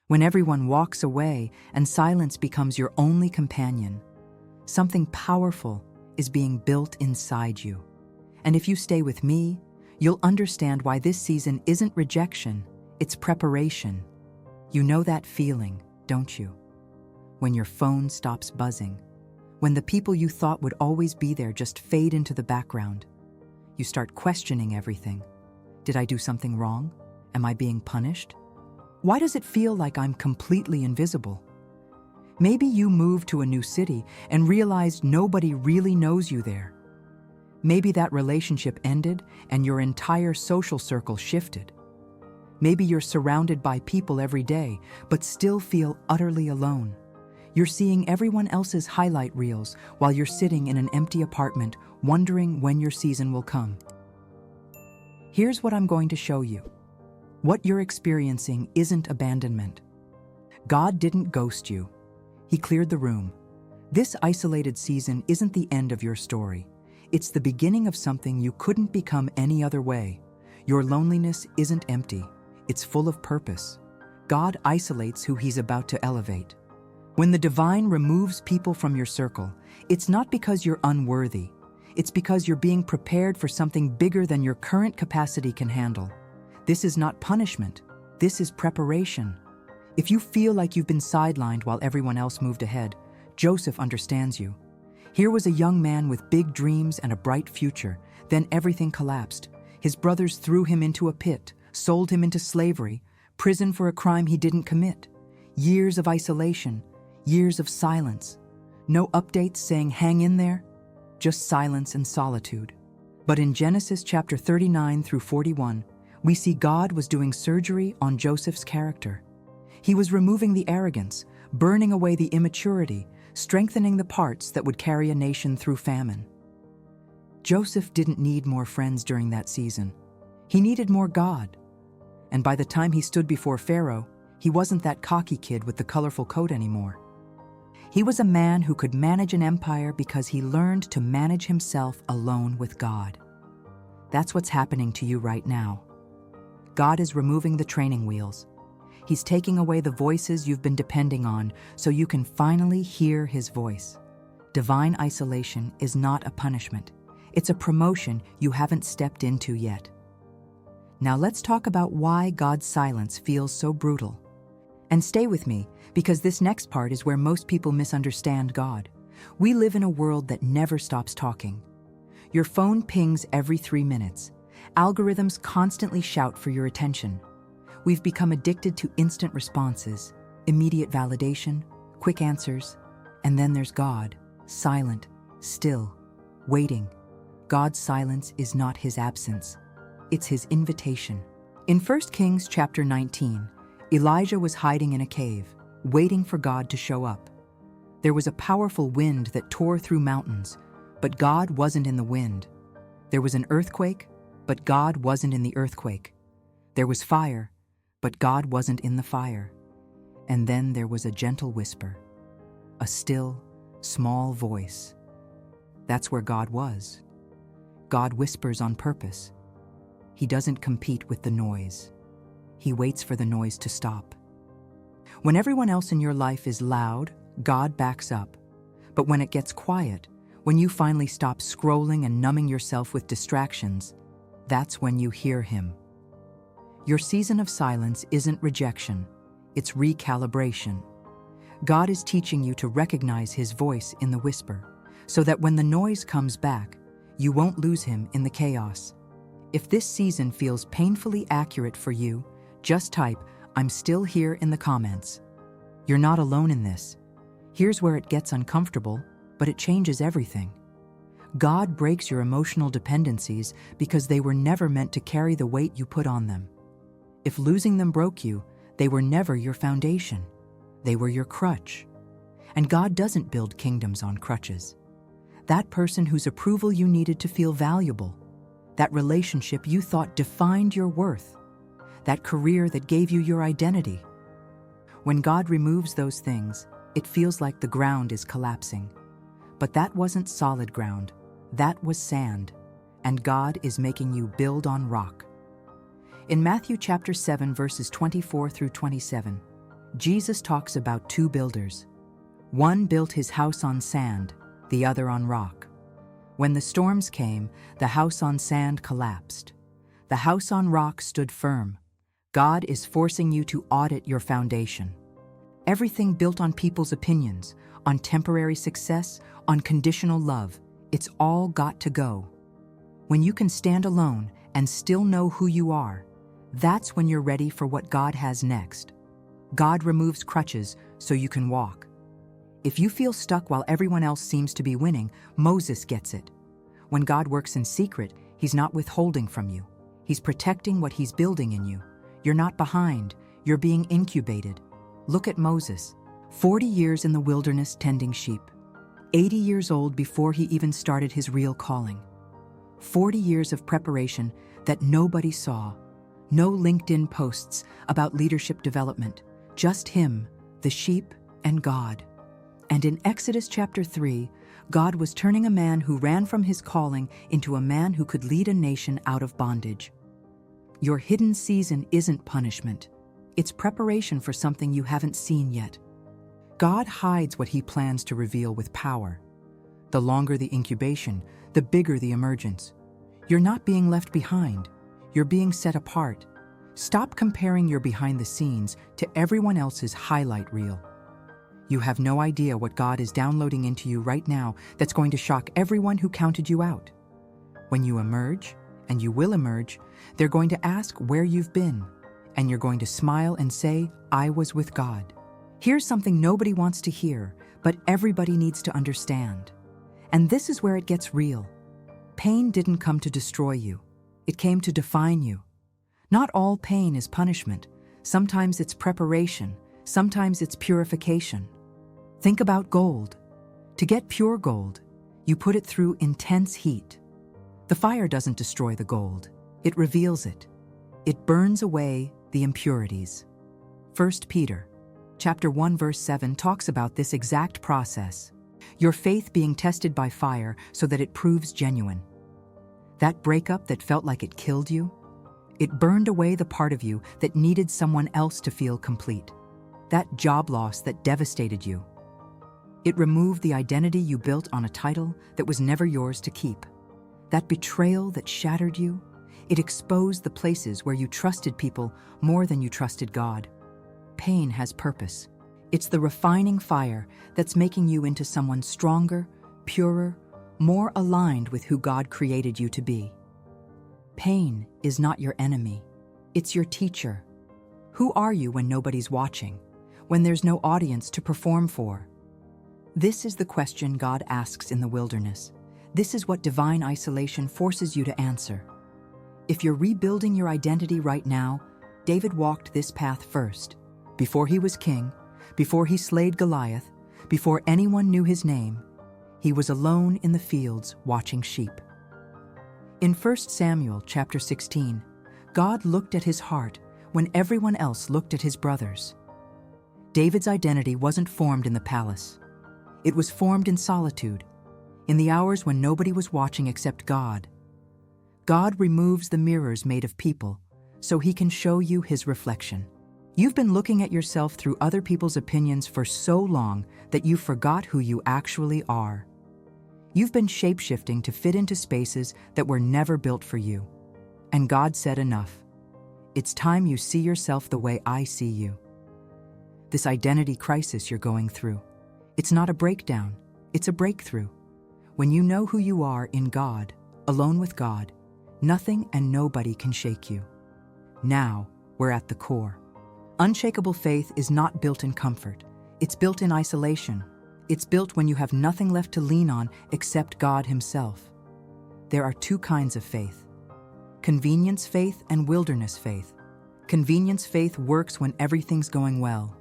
When everyone walks away and silence becomes your only companion, something powerful is being built inside you. And if you stay with me, you'll understand why this season isn't rejection, it's preparation. You know that feeling, don't you? When your phone stops buzzing, when the people you thought would always be there just fade into the background. You start questioning everything. Did I do something wrong? Am I being punished? Why does it feel like I'm completely invisible? Maybe you moved to a new city and realized nobody really knows you there. Maybe that relationship ended and your entire social circle shifted. Maybe you're surrounded by people every day, but still feel utterly alone. You're seeing everyone else's highlight reels while you're sitting in an empty apartment, wondering when your season will come. Here's what I'm going to show you. What you're experiencing isn't abandonment. God didn't ghost you. He cleared the room. This isolated season isn't the end of your story. It's the beginning of something you couldn't become any other way. Your loneliness isn't empty. It's full of purpose. God isolates who He's about to elevate. When the divine removes people from your circle, it's not because you're unworthy. It's because you're being prepared for something bigger than your current capacity can handle. This is not punishment. This is preparation. If you feel like you've been sidelined while everyone else moved ahead, Joseph understands you. Here was a young man with big dreams and a bright future. Then everything collapsed. His brothers threw him into a pit, sold him into slavery, prison for a crime he didn't commit. Years of isolation, years of silence. No updates saying hang in there, just silence and solitude. But in Genesis chapter 39 through 41, we see God was doing surgery on Joseph's character. He was removing the arrogance, burning away the immaturity, strengthening the parts that would carry a nation through famine. Joseph didn't need more friends during that season. He needed more God. And by the time he stood before Pharaoh, he wasn't that cocky kid with the colorful coat anymore. He was a man who could manage an empire because he learned to manage himself alone with God. That's what's happening to you right now. God is removing the training wheels. He's taking away the voices you've been depending on so you can finally hear His voice. Divine isolation is not a punishment. It's a promotion you haven't stepped into yet. Now let's talk about why God's silence feels so brutal. And stay with me, because this next part is where most people misunderstand God. We live in a world that never stops talking. Your phone pings every 3 minutes. Algorithms constantly shout for your attention. We've become addicted to instant responses, immediate validation, quick answers. And then there's God, silent, still, waiting. God's silence is not His absence. It's His invitation. In 1 Kings chapter 19, Elijah was hiding in a cave, waiting for God to show up. There was a powerful wind that tore through mountains, but God wasn't in the wind. There was an earthquake, but God wasn't in the earthquake. There was fire, but God wasn't in the fire. And then there was a gentle whisper, a still, small voice. That's where God was. God whispers on purpose. He doesn't compete with the noise. He waits for the noise to stop. When everyone else in your life is loud, God backs up. But when it gets quiet, when you finally stop scrolling and numbing yourself with distractions, that's when you hear Him. Your season of silence isn't rejection, it's recalibration. God is teaching you to recognize His voice in the whisper, so that when the noise comes back, you won't lose Him in the chaos. If this season feels painfully accurate for you, just type, "I'm still here" in the comments. You're not alone in this. Here's where it gets uncomfortable, but it changes everything. God breaks your emotional dependencies because they were never meant to carry the weight you put on them. If losing them broke you, they were never your foundation. They were your crutch. And God doesn't build kingdoms on crutches. That person whose approval you needed to feel valuable, that relationship you thought defined your worth, that career that gave you your identity. When God removes those things, it feels like the ground is collapsing. But that wasn't solid ground. That was sand. And God is making you build on rock. In Matthew chapter 7, verses 24 through 27, Jesus talks about two builders. One built his house on sand, the other on rock. When the storms came, the house on sand collapsed. The house on rock stood firm. God is forcing you to audit your foundation. Everything built on people's opinions, on temporary success, on conditional love, it's all got to go. When you can stand alone and still know who you are, that's when you're ready for what God has next. God removes crutches so you can walk. If you feel stuck while everyone else seems to be winning, Moses gets it. When God works in secret, He's not withholding from you. He's protecting what He's building in you. You're not behind, you're being incubated. Look at Moses, 40 years in the wilderness tending sheep, 80 years old before he even started his real calling. 40 years of preparation that nobody saw. No LinkedIn posts about leadership development, just him, the sheep, and God. And in Exodus chapter 3, God was turning a man who ran from his calling into a man who could lead a nation out of bondage. Your hidden season isn't punishment. It's preparation for something you haven't seen yet. God hides what He plans to reveal with power. The longer the incubation, the bigger the emergence. You're not being left behind. You're being set apart. Stop comparing your behind the scenes to everyone else's highlight reel. You have no idea what God is downloading into you right now that's going to shock everyone who counted you out. When you emerge, and you will emerge, they're going to ask where you've been, and you're going to smile and say, I was with God. Here's something nobody wants to hear, but everybody needs to understand. And this is where it gets real. Pain didn't come to destroy you. It came to define you. Not all pain is punishment. Sometimes it's preparation. Sometimes it's purification. Think about gold. To get pure gold, you put it through intense heat. The fire doesn't destroy the gold. It reveals it. It burns away the impurities. 1 Peter chapter 1 verse 7 talks about this exact process. Your faith being tested by fire so that it proves genuine. That breakup that felt like it killed you, it burned away the part of you that needed someone else to feel complete. That job loss that devastated you. It removed the identity you built on a title that was never yours to keep. That betrayal that shattered you, it exposed the places where you trusted people more than you trusted God. Pain has purpose. It's the refining fire that's making you into someone stronger, purer, more aligned with who God created you to be. Pain is not your enemy. It's your teacher. Who are you when nobody's watching, when there's no audience to perform for? This is the question God asks in the wilderness. This is what divine isolation forces you to answer. If you're rebuilding your identity right now, David walked this path first. Before he was king, before he slayed Goliath, before anyone knew his name, he was alone in the fields watching sheep. In 1 Samuel chapter 16, God looked at his heart when everyone else looked at his brothers. David's identity wasn't formed in the palace. It was formed in solitude, in the hours when nobody was watching except God. God removes the mirrors made of people so He can show you His reflection. You've been looking at yourself through other people's opinions for so long that you forgot who you actually are. You've been shape-shifting to fit into spaces that were never built for you. And God said enough. It's time you see yourself the way I see you. This identity crisis you're going through, it's not a breakdown, it's a breakthrough. When you know who you are in God, alone with God, nothing and nobody can shake you. Now, we're at the core. Unshakable faith is not built in comfort. It's built in isolation. It's built when you have nothing left to lean on except God Himself. There are two kinds of faith: convenience faith and wilderness faith. Convenience faith works when everything's going well.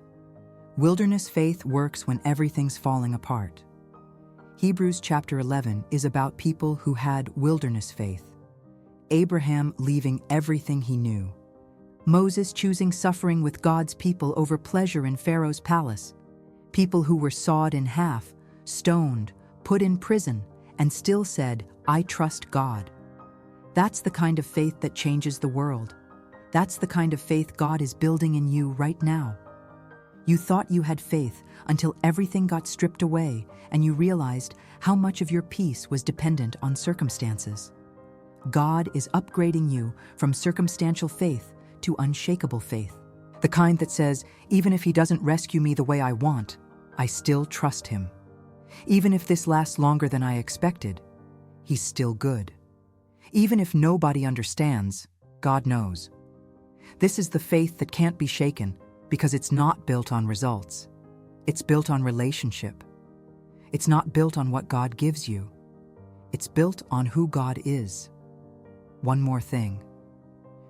Wilderness faith works when everything's falling apart. Hebrews chapter 11 is about people who had wilderness faith. Abraham leaving everything he knew. Moses choosing suffering with God's people over pleasure in Pharaoh's palace. People who were sawed in half, stoned, put in prison, and still said, I trust God. That's the kind of faith that changes the world. That's the kind of faith God is building in you right now. You thought you had faith until everything got stripped away and you realized how much of your peace was dependent on circumstances. God is upgrading you from circumstantial faith to unshakable faith. The kind that says, even if He doesn't rescue me the way I want, I still trust Him. Even if this lasts longer than I expected, He's still good. Even if nobody understands, God knows. This is the faith that can't be shaken because it's not built on results. It's built on relationship. It's not built on what God gives you. It's built on who God is. One more thing.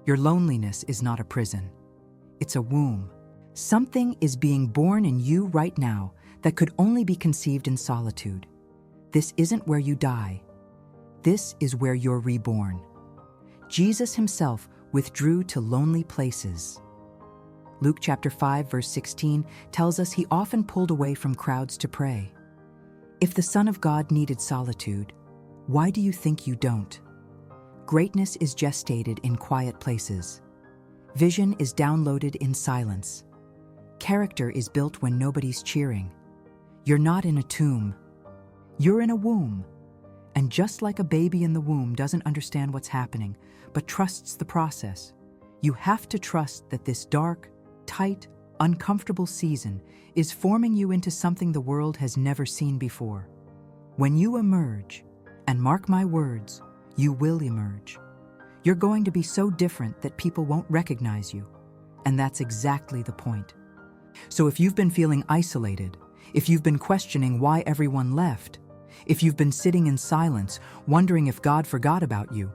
Your loneliness is not a prison. It's a womb. Something is being born in you right now that could only be conceived in solitude. This isn't where you die. This is where you're reborn. Jesus Himself withdrew to lonely places. Luke chapter 5, verse 16 tells us He often pulled away from crowds to pray. If the Son of God needed solitude, why do you think you don't? Greatness is gestated in quiet places. Vision is downloaded in silence. Character is built when nobody's cheering. You're not in a tomb. You're in a womb. And just like a baby in the womb doesn't understand what's happening, but trusts the process, you have to trust that this dark, tight, uncomfortable season is forming you into something the world has never seen before. When you emerge, and mark my words, you will emerge, you're going to be so different that people won't recognize you. And that's exactly the point. So if you've been feeling isolated, if you've been questioning why everyone left, if you've been sitting in silence, wondering if God forgot about you,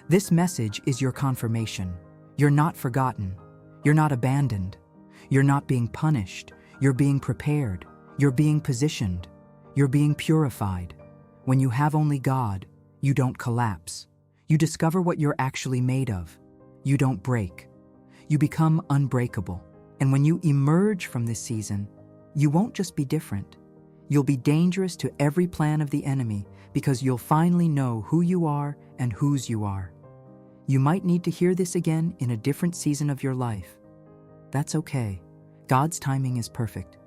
this message is your confirmation. You're not forgotten. You're not abandoned. You're not being punished. You're being prepared. You're being positioned. You're being purified. When you have only God, you don't collapse. You discover what you're actually made of. You don't break. You become unbreakable. And when you emerge from this season, you won't just be different. You'll be dangerous to every plan of the enemy because you'll finally know who you are and whose you are. You might need to hear this again in a different season of your life. That's okay. God's timing is perfect.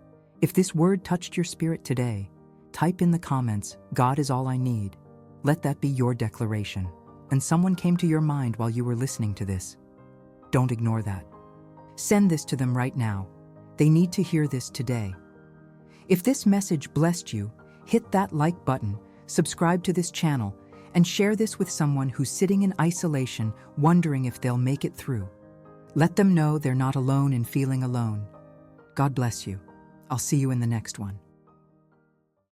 If this word touched your spirit today, type in the comments, "God is all I need." Let that be your declaration. And someone came to your mind while you were listening to this. Don't ignore that. Send this to them right now. They need to hear this today. If this message blessed you, hit that like button, subscribe to this channel, and share this with someone who's sitting in isolation, wondering if they'll make it through. Let them know they're not alone in feeling alone. God bless you. I'll see you in the next one.